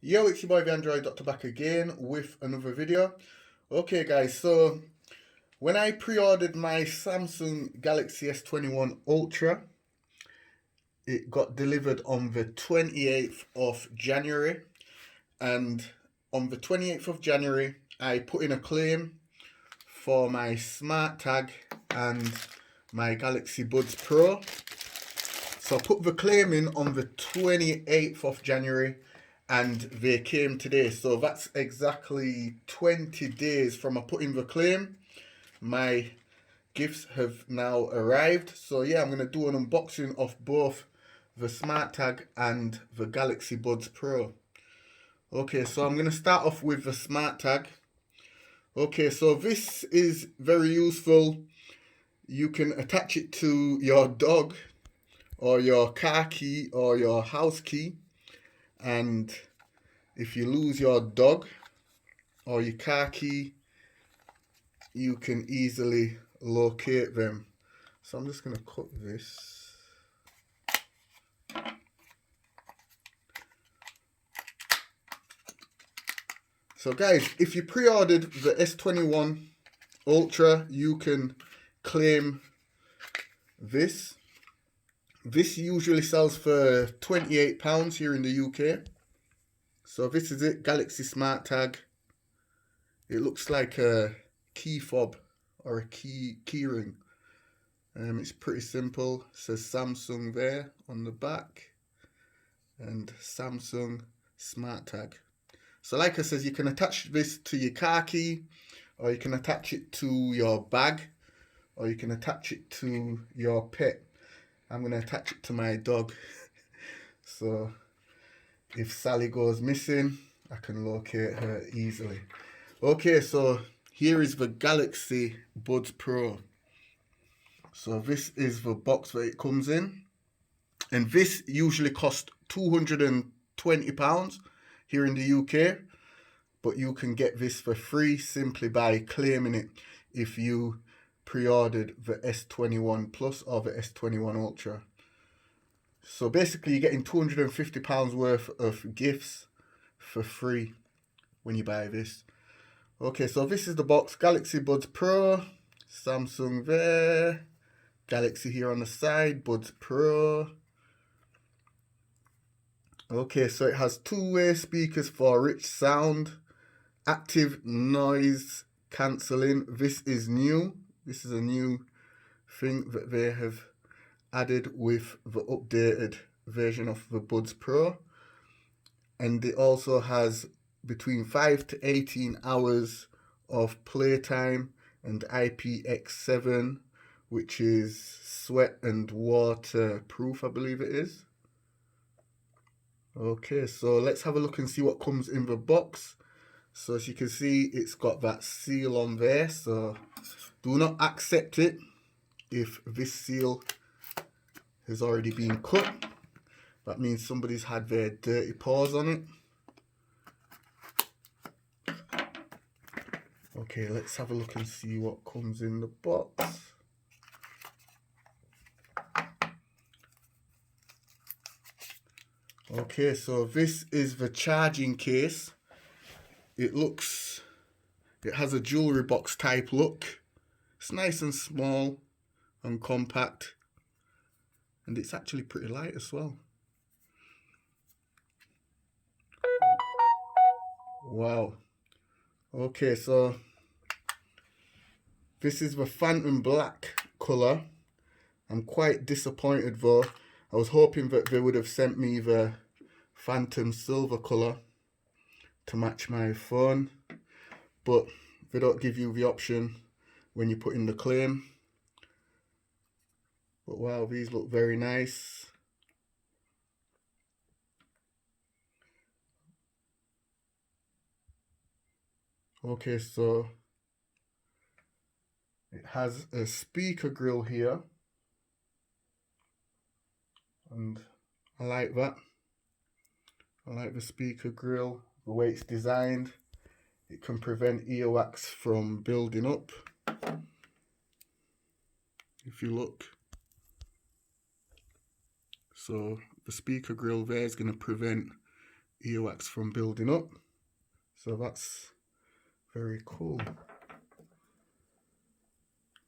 Yo, it's your boy the Android Doctor back again with another video. Okay guys, so when I pre-ordered my Samsung Galaxy S21 Ultra, it got delivered on the 28th of January, and on the 28th of January I put in a claim for my SmartTag and my Galaxy Buds Pro. So I put the claim in on the 28th of January and they came today. So that's exactly 20 days from I put in the claim. My gifts have now arrived. So yeah, I'm going to do an unboxing of both the SmartTag and the Galaxy Buds Pro. Okay, so I'm going to start off with the SmartTag. Okay, so this is very useful. You can attach it to your dog or your car key or your house key, and if you lose your dog or your car key, you can easily locate them. So I'm just going to cut this. So guys, if you pre-ordered the S21 Ultra, you can claim this. This usually sells for £28 here in the UK. So this is it, Galaxy SmartTag. It looks like a key fob or a key ring. It's pretty simple. It says Samsung there on the back and Samsung SmartTag. So like I said, you can attach this to your car key, or you can attach it to your bag, or you can attach it to your pet. I'm going to attach it to my dog. So if Sally goes missing, I can locate her easily. Okay, so here is the Galaxy Buds Pro. So this is the box that it comes in. And this usually costs £220 here in the UK. But you can get this for free simply by claiming it if you pre-ordered the S21 Plus or the S21 Ultra. So basically you're getting £250 worth of gifts for free when you buy this. Okay, so this is the box. Galaxy Buds Pro, Samsung there, Galaxy here on the side, Buds Pro. Okay, so it has two-way speakers for rich sound, active noise cancelling. This is new. This is a new thing that they have added with the updated version of the Buds Pro. And it also has between 5 to 18 hours of playtime and IPX7, which is sweat and water proof, I believe it is. Okay, so let's have a look and see what comes in the box. So as you can see, it's got that seal on there, so do not accept it if this seal has already been cut. That means somebody's had their dirty paws on it. Okay, let's have a look and see what comes in the box. Okay, so this is the charging case. It has a jewellery box type look. It's nice and small and compact. And it's actually pretty light as well. Wow. Okay, so this is the Phantom Black colour. I'm quite disappointed though. I was hoping that they would have sent me the Phantom Silver colour to match my phone, but they don't give you the option when you put in the claim. But wow, these look very nice. Okay, so it has a speaker grill here, and I like that. I like the speaker grill, the way it's designed. It can prevent earwax from building up. If you look. So the speaker grill there is going to prevent earwax from building up. So that's very cool.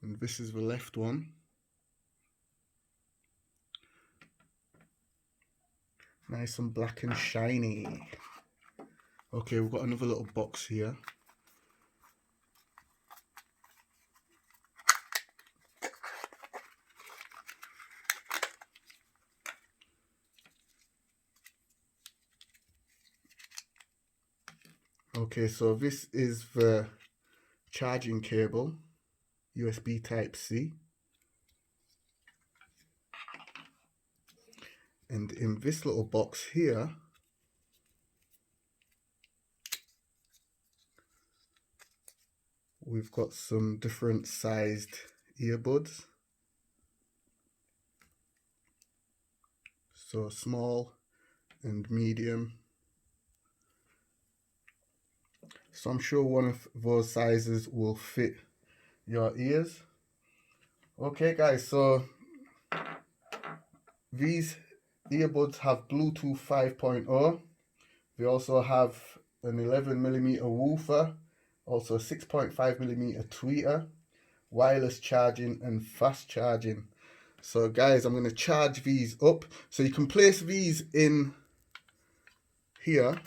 And this is the left one. Nice and black and shiny. Okay, we've got another little box here. Okay, so this is the charging cable, USB Type C. And in this little box here, we've got some different sized earbuds. So small and medium. So I'm sure one of those sizes will fit your ears. Okay guys, so these earbuds have Bluetooth 5.0. They also have an 11mm woofer, also a 6.5mm tweeter, wireless charging and fast charging. So guys, I'm going to charge these up. So you can place these in here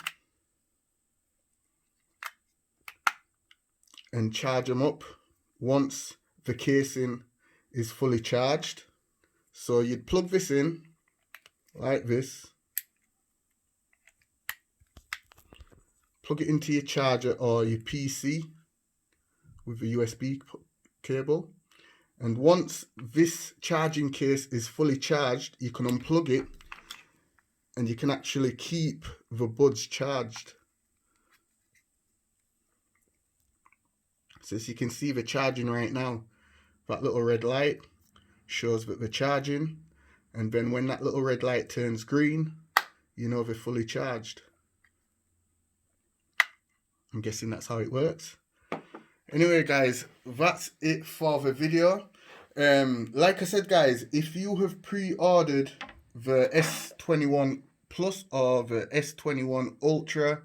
and charge them up once the casing is fully charged. So you'd plug this in like this, plug it into your charger or your PC with a USB cable, and once this charging case is fully charged, you can unplug it and you can actually keep the buds charged. So as you can see, they're charging right now. That little red light shows that they're charging, and then when that little red light turns green, you know they're fully charged. I'm guessing that's how it works. Anyway guys, that's it for the video. Like I said guys, if you have pre-ordered the S21 Plus or the S21 Ultra,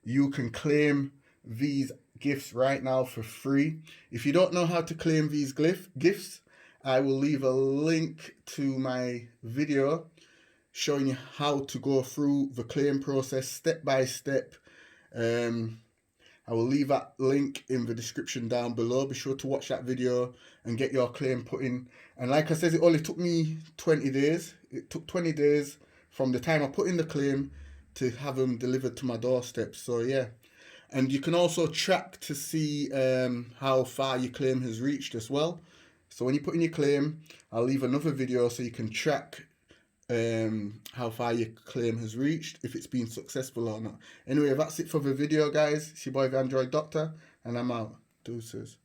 you can claim these gifts right now for free. If you don't know how to claim these gifts, I will leave a link to my video showing you how to go through the claim process step by step. I will leave that link in the description down below. Be sure to watch that video and get your claim put in. And like I said, it only took me 20 days. It took 20 days from the time I put in the claim to have them delivered to my doorstep. So yeah. And you can also track to see how far your claim has reached as well. So when you put in your claim, I'll leave another video so you can track how far your claim has reached, if it's been successful or not. Anyway, that's it for the video guys. It's your boy the Android Doctor, and I'm out. Deuces.